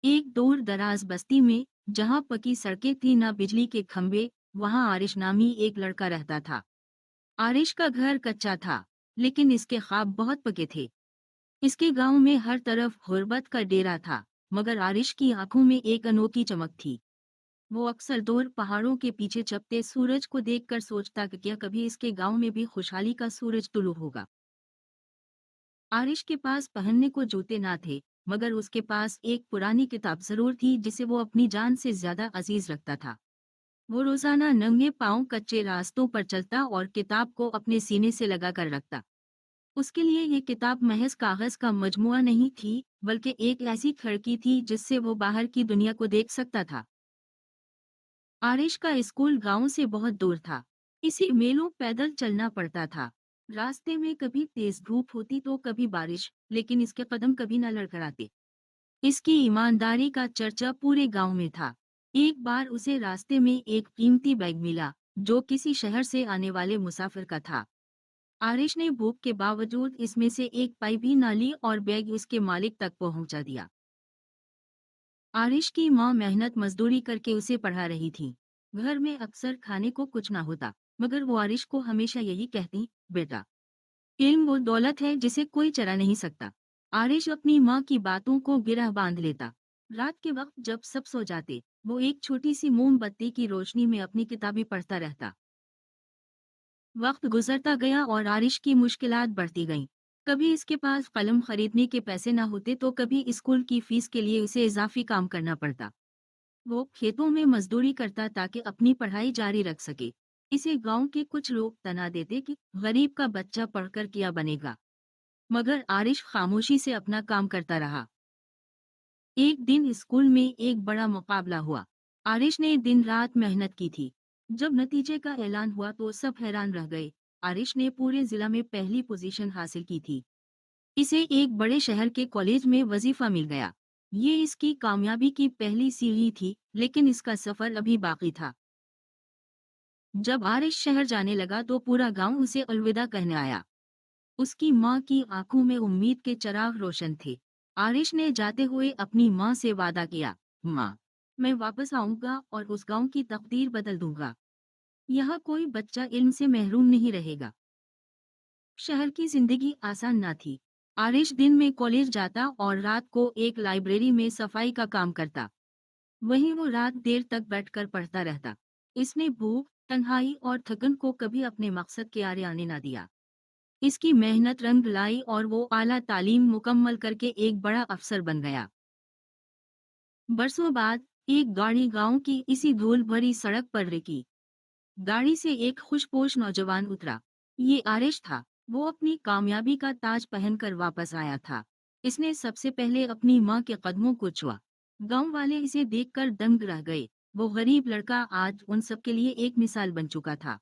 एक दूर दराज बस्ती में, जहाँ पकी सड़कें थी ना बिजली के खंभे, वहाँ आरिश नामी एक लड़का रहता था। आरिश का घर कच्चा था, लेकिन इसके ख्वाब बहुत पके थे। इसके गांव में हर तरफ गुर्बत का डेरा था, मगर आरिश की आंखों में एक अनोखी चमक थी। वो अक्सर दूर पहाड़ों के पीछे चपते सूरज को देखकर सोचता कि क्या कभी इसके गांव में भी खुशहाली का सूरज तुलू होगा। आरिश के पास पहनने को जूते ना थे, मगर उसके पास एक पुरानी किताब जरूर थी जिसे वो अपनी जान से ज्यादा अजीज रखता था। वो रोजाना नंगे पांव कच्चे रास्तों पर चलता और किताब को अपने सीने से लगा कर रखता। उसके लिए ये किताब महज कागज का मजमुआ नहीं थी, बल्कि एक ऐसी खिड़की थी जिससे वो बाहर की दुनिया को देख सकता था। आरिश का स्कूल गांव से बहुत दूर था। इसी मेलों पैदल चलना पड़ता था। रास्ते में कभी तेज धूप होती तो कभी बारिश, लेकिन इसके कदम कभी न लड़खड़ाते। इसकी ईमानदारी का चर्चा पूरे गांव में था। एक बार उसे रास्ते में एक कीमती बैग मिला, जो किसी शहर से आने वाले मुसाफिर का था। आरिश ने भूख के बावजूद इसमें से एक पाई भी ना ली और बैग उसके मालिक तक पहुंचा दिया। आरिश की माँ मेहनत मजदूरी करके उसे पढ़ा रही थी। घर में अक्सर खाने को कुछ ना होता, मगर वो आरिश को हमेशा यही कहती, बेटा, इल्म वो दौलत है जिसे कोई चरा नहीं सकता। आरिश अपनी माँ की बातों को गिरह बांध लेता। रात के वक्त जब सब सो जाते, वो एक छोटी सी मोमबत्ती की रोशनी में अपनी किताबें पढ़ता रहता। वक्त गुजरता गया और आरिश की मुश्किलात बढ़ती गईं। कभी इसके पास कलम खरीदने के पैसे ना होते तो कभी स्कूल की फीस के लिए उसे इजाफी काम करना पड़ता। वो खेतों में मजदूरी करता ताकि अपनी पढ़ाई जारी रख सके। इसे गांव के कुछ लोग तना देते कि गरीब का बच्चा पढ़कर क्या बनेगा, मगर आरिश खामोशी से अपना काम करता रहा। एक दिन स्कूल में एक बड़ा मुकाबला हुआ। आरिश ने दिन रात मेहनत की थी। जब नतीजे का ऐलान हुआ तो सब हैरान रह गए। आरिश ने पूरे जिला में पहली पोजीशन हासिल की थी। इसे एक बड़े शहर के कॉलेज में वजीफा मिल गया। ये इसकी कामयाबी की पहली सीढ़ी थी, लेकिन इसका सफर अभी बाकी था। जब आरिश शहर जाने लगा तो पूरा गांव उसे अलविदा कहने आया। उसकी माँ की आंखों में उम्मीद के चिराग रोशन थे। आरिश ने जाते हुए अपनी माँ से वादा किया, माँ, मैं वापस आऊंगा और उस गांव की तकदीर बदल दूंगा। यहाँ कोई बच्चा इल्म से महरूम नहीं रहेगा। शहर की जिंदगी आसान ना थी। आरिश दिन में कॉलेज जाता और रात को एक लाइब्रेरी में सफाई का काम करता। वहीं वो रात देर तक बैठकर पढ़ता रहता। इसने भूख, तन्हाई और थकन को कभी अपने मकसद के आरे आने ना दिया। इसकी मेहनत रंग लाई और वो आला तालीम मुकम्मल करके एक बड़ा अफसर बन गया। बरसों बाद एक गाड़ी गांव की इसी धूल भरी सड़क पर रुकी। गाड़ी से एक खुशपोश नौजवान उतरा। ये आरिश था। वो अपनी कामयाबी का ताज पहनकर वापस आया था। इसने सबसे पहले अपनी माँ के कदमों को छुआ। गांव वाले इसे देखकर दंग रह गए। वो गरीब लड़का आज उन सबके लिए एक मिसाल बन चुका था।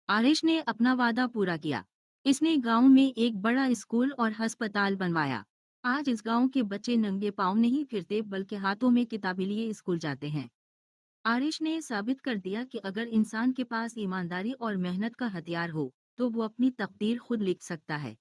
आरिश ने अपना वादा पूरा किया। इसने गांव में एक बड़ा स्कूल और अस्पताल बनवाया। आज इस गांव के बच्चे नंगे पांव नहीं फिरते, बल्कि हाथों में किताबें लिए स्कूल जाते हैं। आरिश ने साबित कर दिया कि अगर इंसान के पास ईमानदारी और मेहनत का हथियार हो, तो वो अपनी तकदीर खुद लिख सकता है।